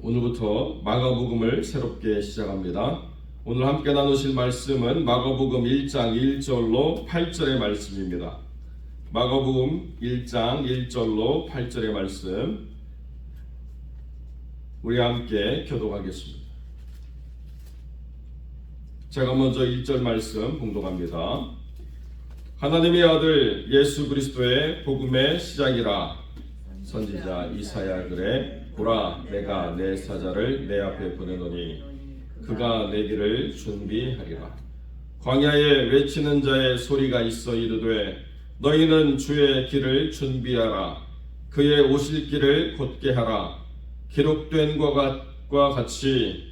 오늘부터 마가복음을 새롭게 시작합니다. 오늘 함께 나누실 말씀은 마가복음 1장 1절로 8절의 말씀입니다. 마가복음 1장 1절로 8절의 말씀 우리 함께 교독하겠습니다. 제가 먼저 1절 말씀 봉독합니다. 하나님의 아들 예수 그리스도의 복음의 시작이라. 선지자 이사야 그래 보라 내가 내 사자를 내 앞에 보내노니 그가 내 길을 준비하리라. 광야에 외치는 자의 소리가 있어 이르되 너희는 주의 길을 준비하라. 그의 오실 길을 곧게 하라. 기록된 것과 같이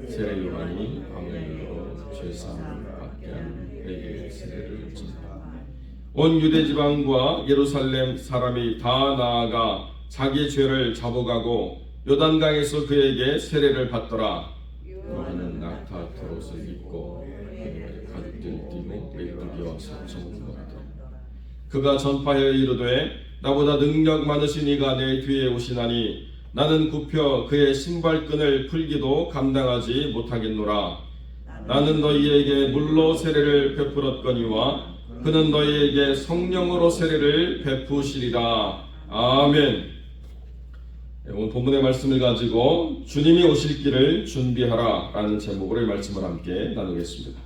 세례 요한이 광야로 죄사함을 받게 하는 내게 세례를 전하라. 온 유대 지방과 예루살렘 사람이 다 나아가 자기 죄를 잡아가고 요단강에서 그에게 세례를 받더라. 요한은 낙타 털옷을 입고 가죽들 띠고 메뚜기와 사청을 먹었다. 그가 전파하여 이르되 나보다 능력 많으신 이가 내 뒤에 오시나니 나는 굽혀 그의 신발끈을 풀기도 감당하지 못하겠노라. 나는 너희에게 물로 세례를 베풀었거니와 그는 너희에게 성령으로 세례를 베푸시리라. 아멘. 오늘 본문의 말씀을 가지고 주님이 오실 길을 준비하라 라는 제목으로 이 말씀을 함께 나누겠습니다.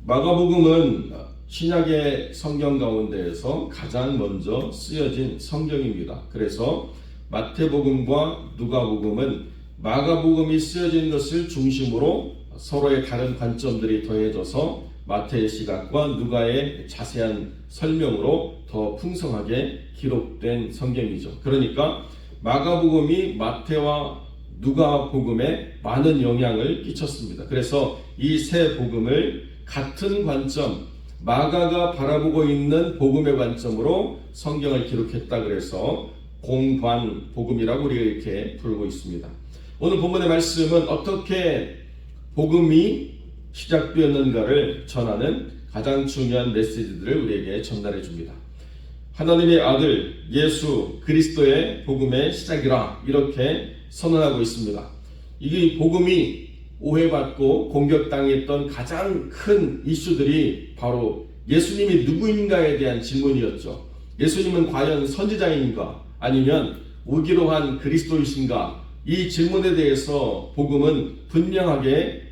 마가복음은 신약의 성경 가운데에서 가장 먼저 쓰여진 성경입니다. 그래서 마태복음과 누가복음은 마가복음이 쓰여진 것을 중심으로 서로의 다른 관점들이 더해져서 마태의 시각과 누가의 자세한 설명으로 더 풍성하게 기록된 성경이죠. 그러니까 마가복음이 마태와 누가복음에 많은 영향을 끼쳤습니다. 그래서 이 세 복음을 같은 관점, 마가가 바라보고 있는 복음의 관점으로 성경을 기록했다 그래서 공관복음이라고 우리가 이렇게 부르고 있습니다. 오늘 본문의 말씀은 어떻게 복음이 시작되었는가를 전하는 가장 중요한 메시지들을 우리에게 전달해 줍니다. 하나님의 아들 예수 그리스도의 복음의 시작이라 이렇게 선언하고 있습니다. 이게 복음이 오해받고 공격당했던 가장 큰 이슈들이 바로 예수님이 누구인가에 대한 질문이었죠. 예수님은 과연 선지자인가 아니면 오기로 한 그리스도이신가? 이 질문에 대해서 복음은 분명하게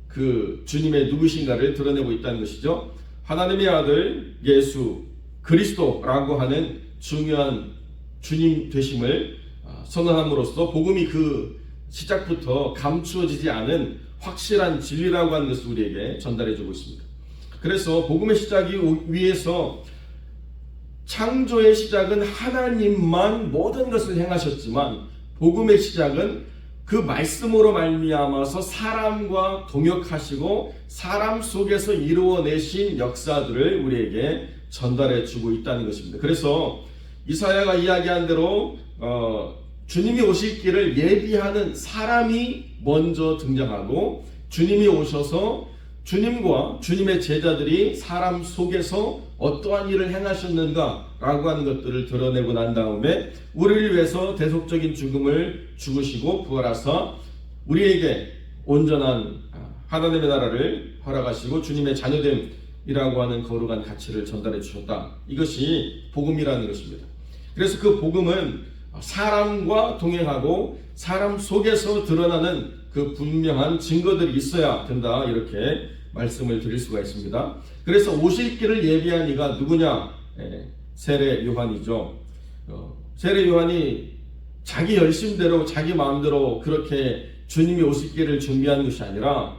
그 주님의 누구신가를 드러내고 있다는 것이죠. 하나님의 아들 예수 그리스도라고 하는 중요한 주님 되심을 선언함으로써 복음이 그 시작부터 감추어지지 않은 확실한 진리라고 하는 것을 우리에게 전달해주고 있습니다. 그래서 복음의 시작이 위해서 창조의 시작은 하나님만 모든 것을 행하셨지만 복음의 시작은 그 말씀으로 말미암아서 사람과 동역하시고 사람 속에서 이루어내신 역사들을 우리에게 전달해 주고 있다는 것입니다. 그래서 이사야가 이야기한 대로 주님이 오실 길을 예비하는 사람이 먼저 등장하고 주님이 오셔서 주님과 주님의 제자들이 사람 속에서 어떠한 일을 행하셨는가 라고 하는 것들을 드러내고 난 다음에 우리를 위해서 대속적인 죽음을 죽으시고 부활하사 우리에게 온전한 하나님의 나라를 허락하시고 주님의 자녀됨이라고 하는 거룩한 가치를 전달해 주셨다. 이것이 복음이라는 것입니다. 그래서 그 복음은 사람과 동행하고 사람 속에서 드러나는 그 분명한 증거들이 있어야 된다. 이렇게 말씀을 드릴 수가 있습니다. 그래서 오실 길을 예비한 이가 누구냐? 세례 요한이죠. 세례 요한이 자기 열심대로 자기 마음대로 그렇게 주님이 오실 길을 준비한 것이 아니라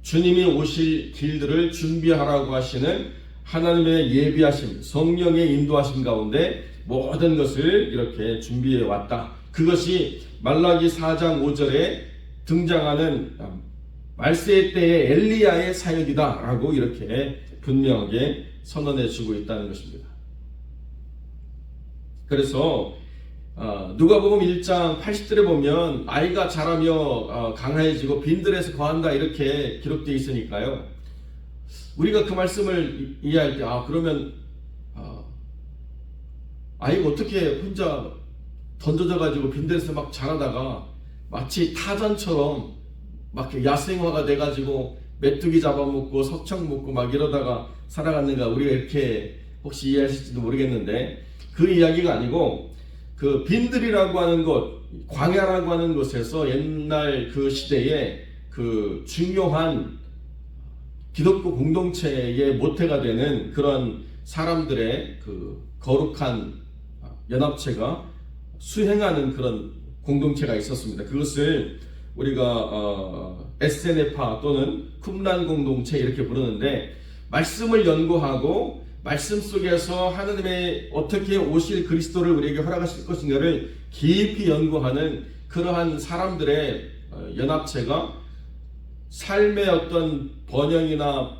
주님이 오실 길들을 준비하라고 하시는 하나님의 예비하심, 성령의 인도하심 가운데 모든 것을 이렇게 준비해 왔다. 그것이 말라기 4장 5절에 등장하는 말세의 때의 엘리야의 사역이다 라고 이렇게 분명하게 선언해 주고 있다는 것입니다. 그래서 누가복음 1장 80절에 보면 아이가 자라며 강화해지고 빈들에서 거한다 이렇게 기록되어 있으니까요. 우리가 그 말씀을 이해할 때 그러면 아이가 어떻게 혼자 던져져 가지고 빈대에서 막 자라다가 마치 타전처럼 막 야생화가 돼가지고 메뚜기 잡아먹고 석청 먹고 막 이러다가 살아갔는가, 우리가 이렇게 혹시 이해하실지도 모르겠는데, 그 이야기가 아니고 그 빈들이라고 하는 곳, 광야라고 하는 곳에서 옛날 그 시대에 그 중요한 기독교 공동체의 모태가 되는 그런 사람들의 그 거룩한 연합체가 수행하는 그런 공동체가 있었습니다. 그것을 우리가 에스세네파 또는 쿰란 공동체 이렇게 부르는데, 말씀을 연구하고 말씀 속에서 하나님의 어떻게 오실 그리스도를 우리에게 허락하실 것인가를 깊이 연구하는 그러한 사람들의 연합체가 삶의 어떤 번영이나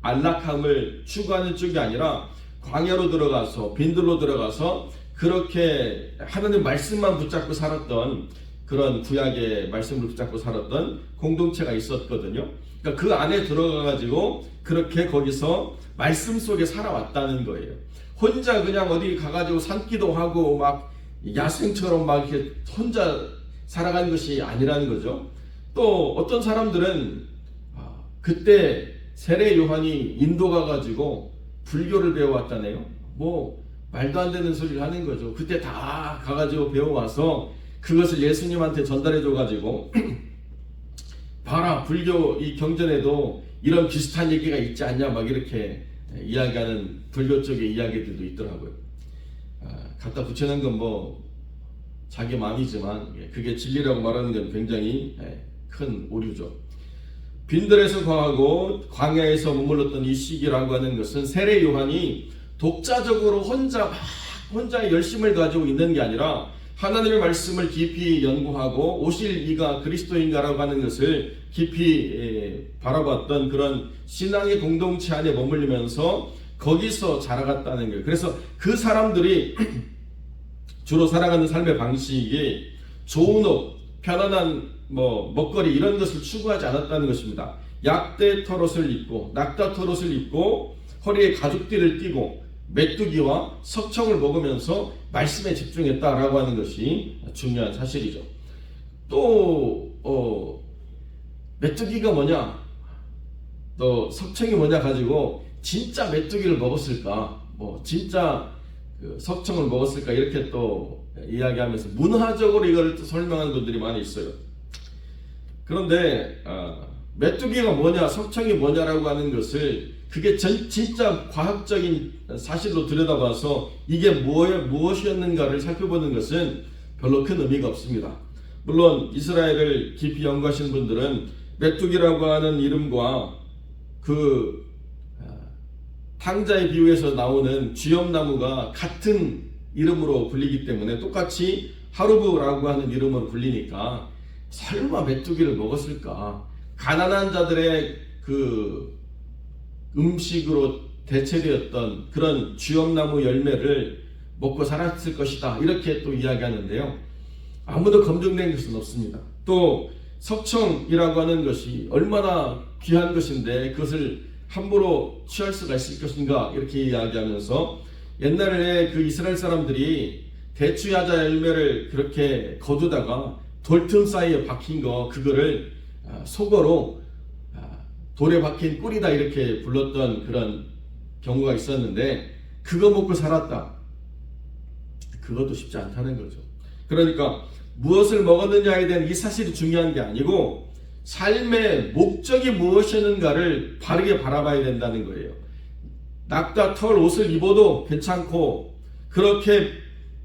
안락함을 추구하는 쪽이 아니라 광야로 들어가서 빈들로 들어가서 그렇게 하나님 말씀만 붙잡고 살았던, 그런 구약의 말씀을 붙잡고 살았던 공동체가 있었거든요. 그러니까 그 안에 들어가 가지고 그렇게 거기서 말씀 속에 살아왔다는 거예요. 혼자 그냥 어디 가가지고 산기도 하고 막 야생처럼 막 이렇게 혼자 살아간 것이 아니라는 거죠. 또 어떤 사람들은 그때 세례 요한이 인도 가가지고 불교를 배워왔다네요. 뭐 말도 안 되는 소리를 하는 거죠. 그때 다 가가지고 배워와서 그것을 예수님한테 전달해줘가지고 봐라, 불교 이 경전에도 이런 비슷한 얘기가 있지 않냐 막 이렇게 이야기하는 불교 쪽의 이야기들도 있더라고요. 갖다 붙이는 건 뭐 자기 마음이지만 그게 진리라고 말하는 건 굉장히 큰 오류죠. 빈들에서 거하고 광야에서 머물렀던 이 시기라고 하는 것은 세례 요한이 독자적으로 혼자 열심을 가지고 있는 게 아니라 하나님의 말씀을 깊이 연구하고 오실 이가 그리스도인가라고 하는 것을 깊이 바라봤던 그런 신앙의 공동체 안에 머물리면서 거기서 자라갔다는 거예요. 그래서 그 사람들이 주로 살아가는 삶의 방식이 좋은 옷, 편안한 먹거리 이런 것을 추구하지 않았다는 것입니다. 약대 털옷을 입고 낙타 털옷을 입고 허리에 가죽띠를 띠고 메뚜기와 석청을 먹으면서 말씀에 집중했다라고 하는 것이 중요한 사실이죠. 또 메뚜기가 뭐냐, 또 석청이 뭐냐 가지고 진짜 메뚜기를 먹었을까, 진짜 그 석청을 먹었을까 이렇게 또 이야기하면서 문화적으로 이걸 또 설명하는 분들이 많이 있어요. 그런데 메뚜기가 뭐냐, 석청이 뭐냐라고 하는 것을 그게 진짜 과학적인 사실로 들여다봐서 이게 무엇이었는가를 살펴보는 것은 별로 큰 의미가 없습니다. 물론 이스라엘을 깊이 연구하시는 분들은 메뚜기라고 하는 이름과 그 탕자의 비유에서 나오는 쥐엄나무가 같은 이름으로 불리기 때문에 똑같이 하루브라고 하는 이름으로 불리니까 설마 메뚜기를 먹었을까? 가난한 자들의 그 음식으로 대체되었던 그런 쥐엄나무 열매를 먹고 살았을 것이다, 이렇게 또 이야기하는데요. 아무도 검증된 것은 없습니다. 또 석청이라고 하는 것이 얼마나 귀한 것인데 그것을 함부로 취할 수가 있을 것인가 이렇게 이야기하면서, 옛날에 그 이스라엘 사람들이 대추야자 열매를 그렇게 거두다가 돌틈 사이에 박힌 그거를 속어로 돌에 박힌 꿀이다 이렇게 불렀던 그런 경우가 있었는데, 그거 먹고 살았다, 그것도 쉽지 않다는 거죠. 그러니까 무엇을 먹었느냐에 대한 이 사실이 중요한 게 아니고 삶의 목적이 무엇이었는가를 바르게 바라봐야 된다는 거예요. 낙타 털 옷을 입어도 괜찮고, 그렇게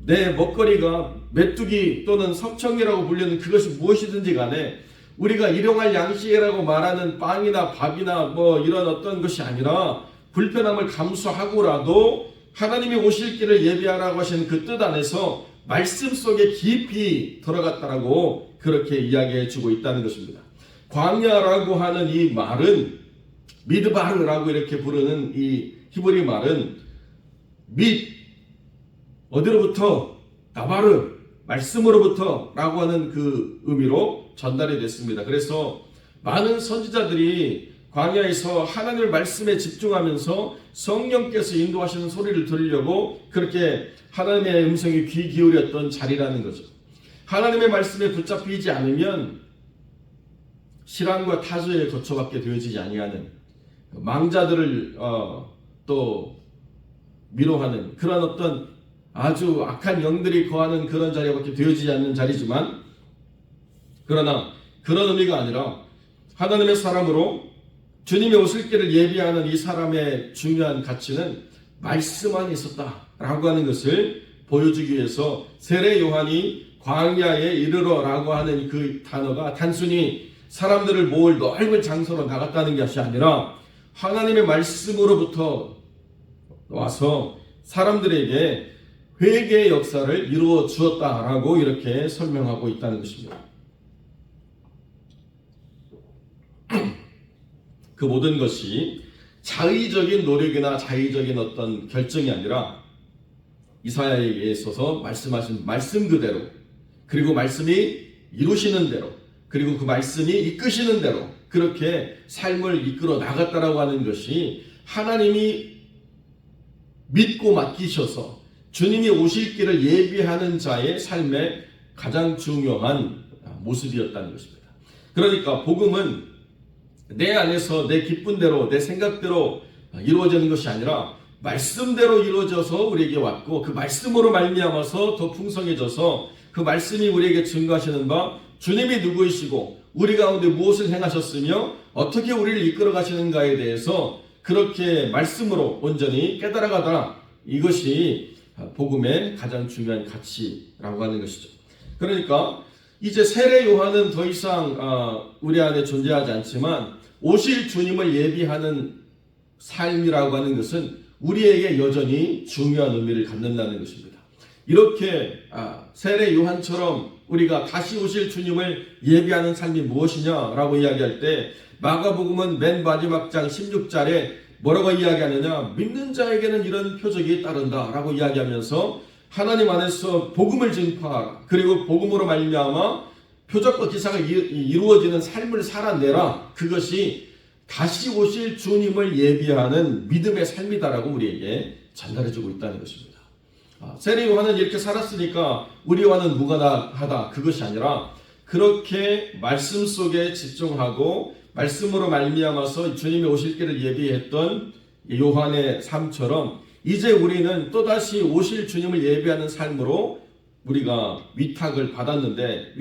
내 먹거리가 메뚜기 또는 석청이라고 불리는 그것이 무엇이든지 간에 우리가 일용할 양식이라고 말하는 빵이나 밥이나 이런 어떤 것이 아니라 불편함을 감수하고라도 하나님이 오실 길을 예비하라고 하시는 그 뜻 안에서 말씀 속에 깊이 들어갔다라고 그렇게 이야기해 주고 있다는 것입니다. 광야라고 하는 이 말은 미드바르라고 이렇게 부르는 이 히브리 말은 어디로부터? 나바르, 말씀으로부터 라고 하는 그 의미로 전달이 됐습니다. 그래서 많은 선지자들이 광야에서 하나님의 말씀에 집중하면서 성령께서 인도하시는 소리를 들으려고 그렇게 하나님의 음성에 귀 기울였던 자리라는 거죠. 하나님의 말씀에 붙잡히지 않으면 실황과 타조에 거쳐받게 되어지지 아니하는 망자들을 또 미로하는 그런 어떤 아주 악한 영들이 거하는 그런 자리밖에 되어지지 않는 자리지만, 그러나 그런 의미가 아니라 하나님의 사람으로 주님의 오실 길을 예비하는 이 사람의 중요한 가치는 말씀 안에 있었다라고 하는 것을 보여주기 위해서 세례 요한이 광야에 이르러라고 하는 그 단어가 단순히 사람들을 모을 넓은 장소로 나갔다는 것이 아니라 하나님의 말씀으로부터 와서 사람들에게 회개의 역사를 이루어 주었다라고 이렇게 설명하고 있다는 것입니다. 그 모든 것이 자의적인 노력이나 자의적인 어떤 결정이 아니라 이사야에게 있어서 말씀하신 말씀 그대로, 그리고 말씀이 이루시는 대로, 그리고 그 말씀이 이끄시는 대로 그렇게 삶을 이끌어 나갔다라고 하는 것이 하나님이 믿고 맡기셔서 주님이 오실 길을 예비하는 자의 삶의 가장 중요한 모습이었다는 것입니다. 그러니까 복음은 내 안에서 내 기쁜 대로 내 생각대로 이루어지는 것이 아니라 말씀대로 이루어져서 우리에게 왔고, 그 말씀으로 말미암아서 더 풍성해져서 그 말씀이 우리에게 증거하시는 바 주님이 누구이시고 우리 가운데 무엇을 행하셨으며 어떻게 우리를 이끌어 가시는가에 대해서 그렇게 말씀으로 온전히 깨달아가다, 이것이 복음의 가장 중요한 가치라고 하는 것이죠. 그러니까 이제 세례 요한은 더 이상 우리 안에 존재하지 않지만 오실 주님을 예비하는 삶이라고 하는 것은 우리에게 여전히 중요한 의미를 갖는다는 것입니다. 이렇게 세례 요한처럼 우리가 다시 오실 주님을 예비하는 삶이 무엇이냐라고 이야기할 때 마가복음은 맨 마지막 장 16절에 뭐라고 이야기하느냐, 믿는 자에게는 이런 표적이 따른다라고 이야기하면서 하나님 안에서 복음을 증거하라, 그리고 복음으로 말미암아 표적과 기사가 이루어지는 삶을 살아내라, 그것이 다시 오실 주님을 예비하는 믿음의 삶이다라고 우리에게 전달해주고 있다는 것입니다. 세례 요한은 이렇게 살았으니까 우리와는 무관하다, 그것이 아니라 그렇게 말씀 속에 집중하고 말씀으로 말미암아서 주님이 오실 길을 예비했던 요한의 삶처럼 이제 우리는 또다시 오실 주님을 예비하는 삶으로 우리가 위촉을 받았는데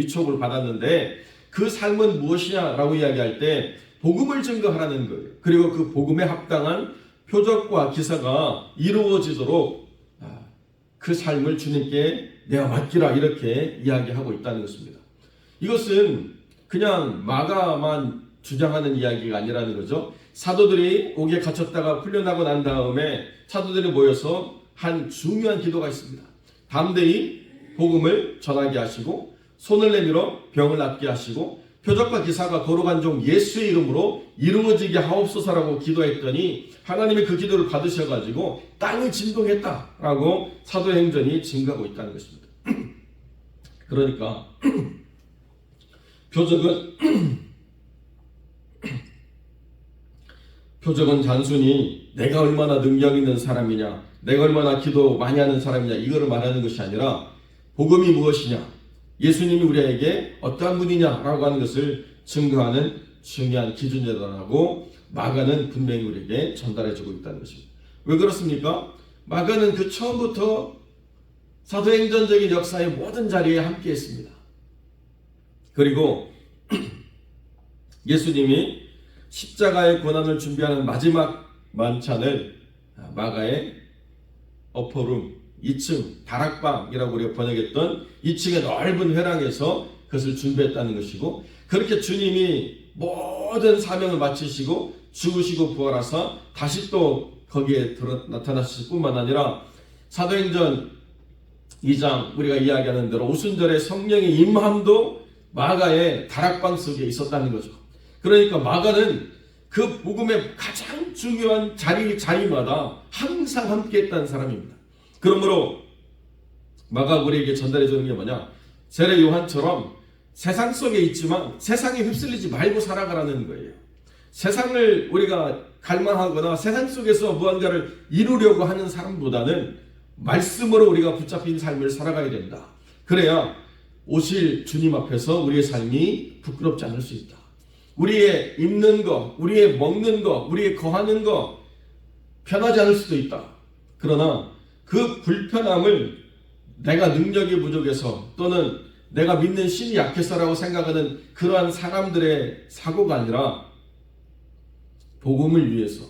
그 삶은 무엇이냐라고 이야기할 때 복음을 증거하라는 거예요. 그리고 그 복음에 합당한 표적과 기사가 이루어지도록 그 삶을 주님께 내가 맡기라, 이렇게 이야기하고 있다는 것입니다. 이것은 그냥 마가만 주장하는 이야기가 아니라는 거죠. 사도들이 옥에 갇혔다가 풀려나고 난 다음에 사도들이 모여서 한 중요한 기도가 있습니다. 담대히 복음을 전하게 하시고 손을 내밀어 병을 낫게 하시고 표적과 기사가 거룩한 종 예수의 이름으로 이루어지게 하옵소서라고 기도했더니 하나님이 그 기도를 받으셔가지고 땅이 진동했다라고 사도행전이 증거하고 있다는 것입니다. 그러니까 표적은 단순히 내가 얼마나 능력 있는 사람이냐, 내가 얼마나 기도 많이 하는 사람이냐, 이거를 말하는 것이 아니라 복음이 무엇이냐, 예수님이 우리에게 어떠한 분이냐라고 하는 것을 증거하는 중요한 기준이라고 마가는 분명히 우리에게 전달해주고 있다는 것입니다. 왜 그렇습니까? 마가는 그 처음부터 사도행전적인 역사의 모든 자리에 함께했습니다. 그리고 예수님이 십자가의 고난을 준비하는 마지막 만찬을 마가의 어퍼룸 2층 다락방이라고 우리가 번역했던 2층의 넓은 회랑에서 그것을 준비했다는 것이고, 그렇게 주님이 모든 사명을 마치시고 죽으시고 부활하사 다시 또 거기에 나타나실 뿐만 아니라 사도행전 2장 우리가 이야기하는 대로 오순절에 성령의 임함도 마가의 다락방 속에 있었다는 거죠. 그러니까 마가는 그 복음의 가장 중요한 자리마다 항상 함께했다는 사람입니다. 그러므로 마가가 우리에게 전달해 주는 게 뭐냐, 세례 요한처럼 세상 속에 있지만 세상에 휩쓸리지 말고 살아가라는 거예요. 세상을 우리가 갈망하거나 세상 속에서 무언가를 이루려고 하는 사람보다는 말씀으로 우리가 붙잡힌 삶을 살아가야 된다. 그래야 오실 주님 앞에서 우리의 삶이 부끄럽지 않을 수 있다. 우리의 입는 것, 우리의 먹는 것, 우리의 거하는 것 편하지 않을 수도 있다. 그러나 그 불편함을 내가 능력이 부족해서 또는 내가 믿는 신이 약해서라고 생각하는 그러한 사람들의 사고가 아니라 복음을 위해서,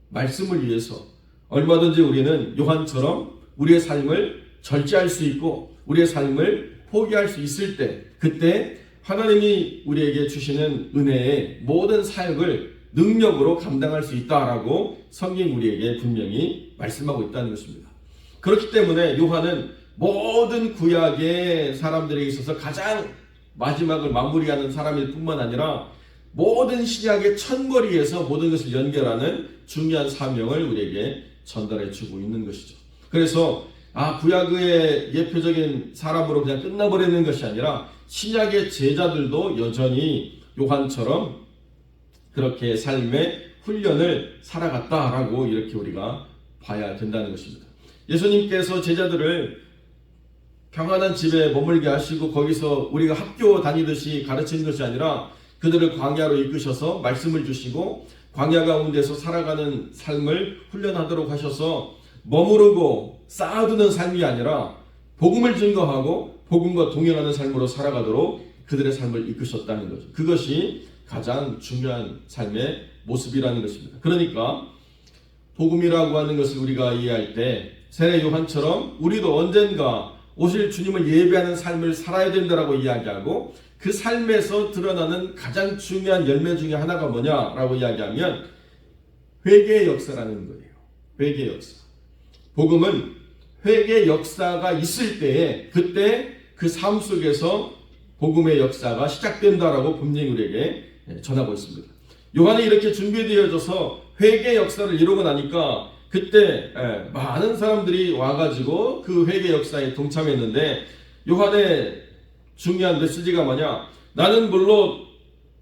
말씀을 위해서 얼마든지 우리는 요한처럼 우리의 삶을 절제할 수 있고 우리의 삶을 포기할 수 있을 때, 그때 하나님이 우리에게 주시는 은혜의 모든 사역을 능력으로 감당할 수 있다라고 성경 우리에게 분명히 말씀하고 있다는 것입니다. 그렇기 때문에 요한은 모든 구약의 사람들에게 있어서 가장 마지막을 마무리하는 사람일 뿐만 아니라 모든 신약의 첫머리에서 모든 것을 연결하는 중요한 사명을 우리에게 전달해 주고 있는 것이죠. 그래서 구약의 예표적인 사람으로 그냥 끝나버리는 것이 아니라 신약의 제자들도 여전히 요한처럼 그렇게 삶의 훈련을 살아갔다라고 이렇게 우리가 봐야 된다는 것입니다. 예수님께서 제자들을 평안한 집에 머물게 하시고 거기서 우리가 학교 다니듯이 가르치는 것이 아니라 그들을 광야로 이끄셔서 말씀을 주시고 광야 가운데서 살아가는 삶을 훈련하도록 하셔서 머무르고 쌓아두는 삶이 아니라 복음을 증거하고 복음과 동행하는 삶으로 살아가도록 그들의 삶을 이끄셨다는 거죠. 그것이 가장 중요한 삶의 모습이라는 것입니다. 그러니까 복음이라고 하는 것을 우리가 이해할 때 세례 요한처럼 우리도 언젠가 오실 주님을 예배하는 삶을 살아야 된다라고 이야기하고 그 삶에서 드러나는 가장 중요한 열매 중에 하나가 뭐냐라고 이야기하면 회개의 역사라는 거예요. 회개의 역사. 복음은 회개의 역사가 있을 때에 그때 그 삶 속에서 복음의 역사가 시작된다라고 분명히 우리에게 전하고 있습니다. 요한이 이렇게 준비되어져서 회개의 역사를 이루고 나니까 그때 많은 사람들이 와가지고 그 회개 역사에 동참했는데 요한의 중요한 메시지가 뭐냐? 나는 물론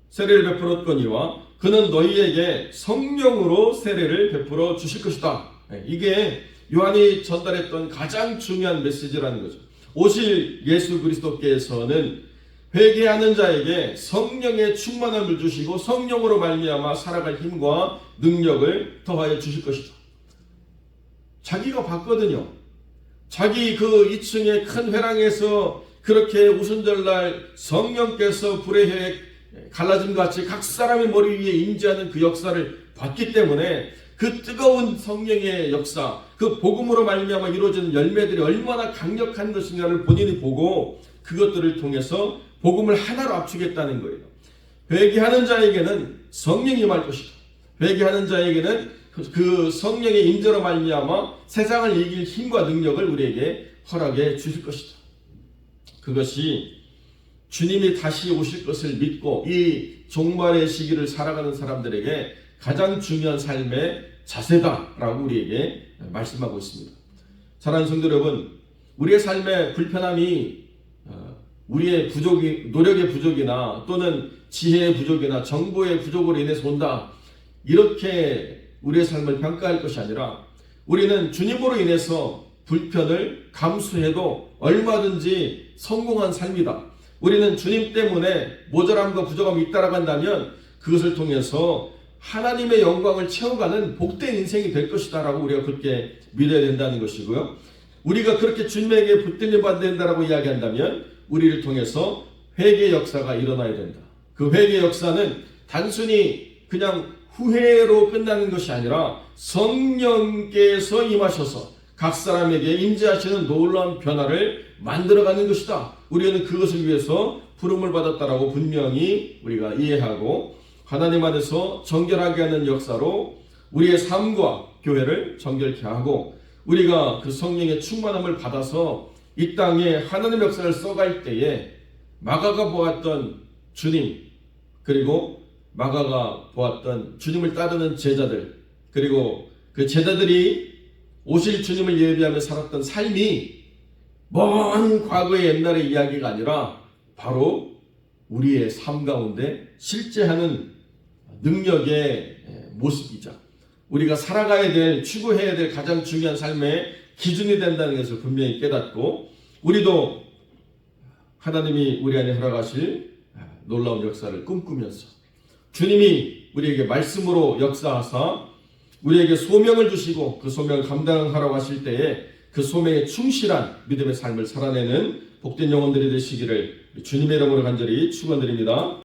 세례를 베풀었거니와 그는 너희에게 성령으로 세례를 베풀어 주실 것이다. 이게 요한이 전달했던 가장 중요한 메시지라는 거죠. 오실 예수 그리스도께서는 회개하는 자에게 성령의 충만함을 주시고 성령으로 말미암아 살아갈 힘과 능력을 더하여 주실 것이다. 자기가 봤거든요. 자기 그 2층의 큰 회랑에서 그렇게 오순절날 성령께서 불의 해 갈라짐 같이 각 사람의 머리 위에 임재하는 그 역사를 봤기 때문에 그 뜨거운 성령의 역사, 그 복음으로 말미암아 이루어지는 열매들이 얼마나 강력한 것인가를 본인이 보고 그것들을 통해서 복음을 하나로 압축했다는 거예요. 회개하는 자에게는 성령이 임할 것이다. 회개하는 자에게는 그 성령의 임재로 말미암아 세상을 이길 힘과 능력을 우리에게 허락해 주실 것이다. 그것이 주님이 다시 오실 것을 믿고 이 종말의 시기를 살아가는 사람들에게 가장 중요한 삶의 자세다라고 우리에게 말씀하고 있습니다. 사랑하는 성도 여러분, 우리의 삶의 불편함이 우리의 노력의 부족이나 또는 지혜의 부족이나 정보의 부족으로 인해서 온다, 이렇게 우리의 삶을 평가할 것이 아니라 우리는 주님으로 인해서 불편을 감수해도 얼마든지 성공한 삶이다. 우리는 주님 때문에 모자람과 부족함이 있다라고 한다면 그것을 통해서 하나님의 영광을 채워가는 복된 인생이 될 것이다 라고 우리가 그렇게 믿어야 된다는 것이고요. 우리가 그렇게 주님에게 붙들림 받아야 된다라고 이야기한다면 우리를 통해서 회개 역사가 일어나야 된다. 그 회개 역사는 단순히 그냥 후회로 끝나는 것이 아니라 성령께서 임하셔서 각 사람에게 임재하시는 놀라운 변화를 만들어가는 것이다. 우리는 그것을 위해서 부름을 받았다라고 분명히 우리가 이해하고 하나님 안에서 정결하게 하는 역사로 우리의 삶과 교회를 정결케 하고 우리가 그 성령의 충만함을 받아서 이 땅에 하나님의 역사를 써갈 때에 마가가 보았던 주님, 그리고 마가가 보았던 주님을 따르는 제자들, 그리고 그 제자들이 오실 주님을 예비하며 살았던 삶이 먼 과거의 옛날의 이야기가 아니라 바로 우리의 삶 가운데 실제하는 능력의 모습이자 우리가 살아가야 될, 추구해야 될 가장 중요한 삶의 기준이 된다는 것을 분명히 깨닫고 우리도 하나님이 우리 안에 허락하실 놀라운 역사를 꿈꾸면서 주님이 우리에게 말씀으로 역사하사 우리에게 소명을 주시고 그 소명을 감당하라고 하실 때에 그 소명에 충실한 믿음의 삶을 살아내는 복된 영혼들이 되시기를 주님의 이름으로 간절히 축원드립니다.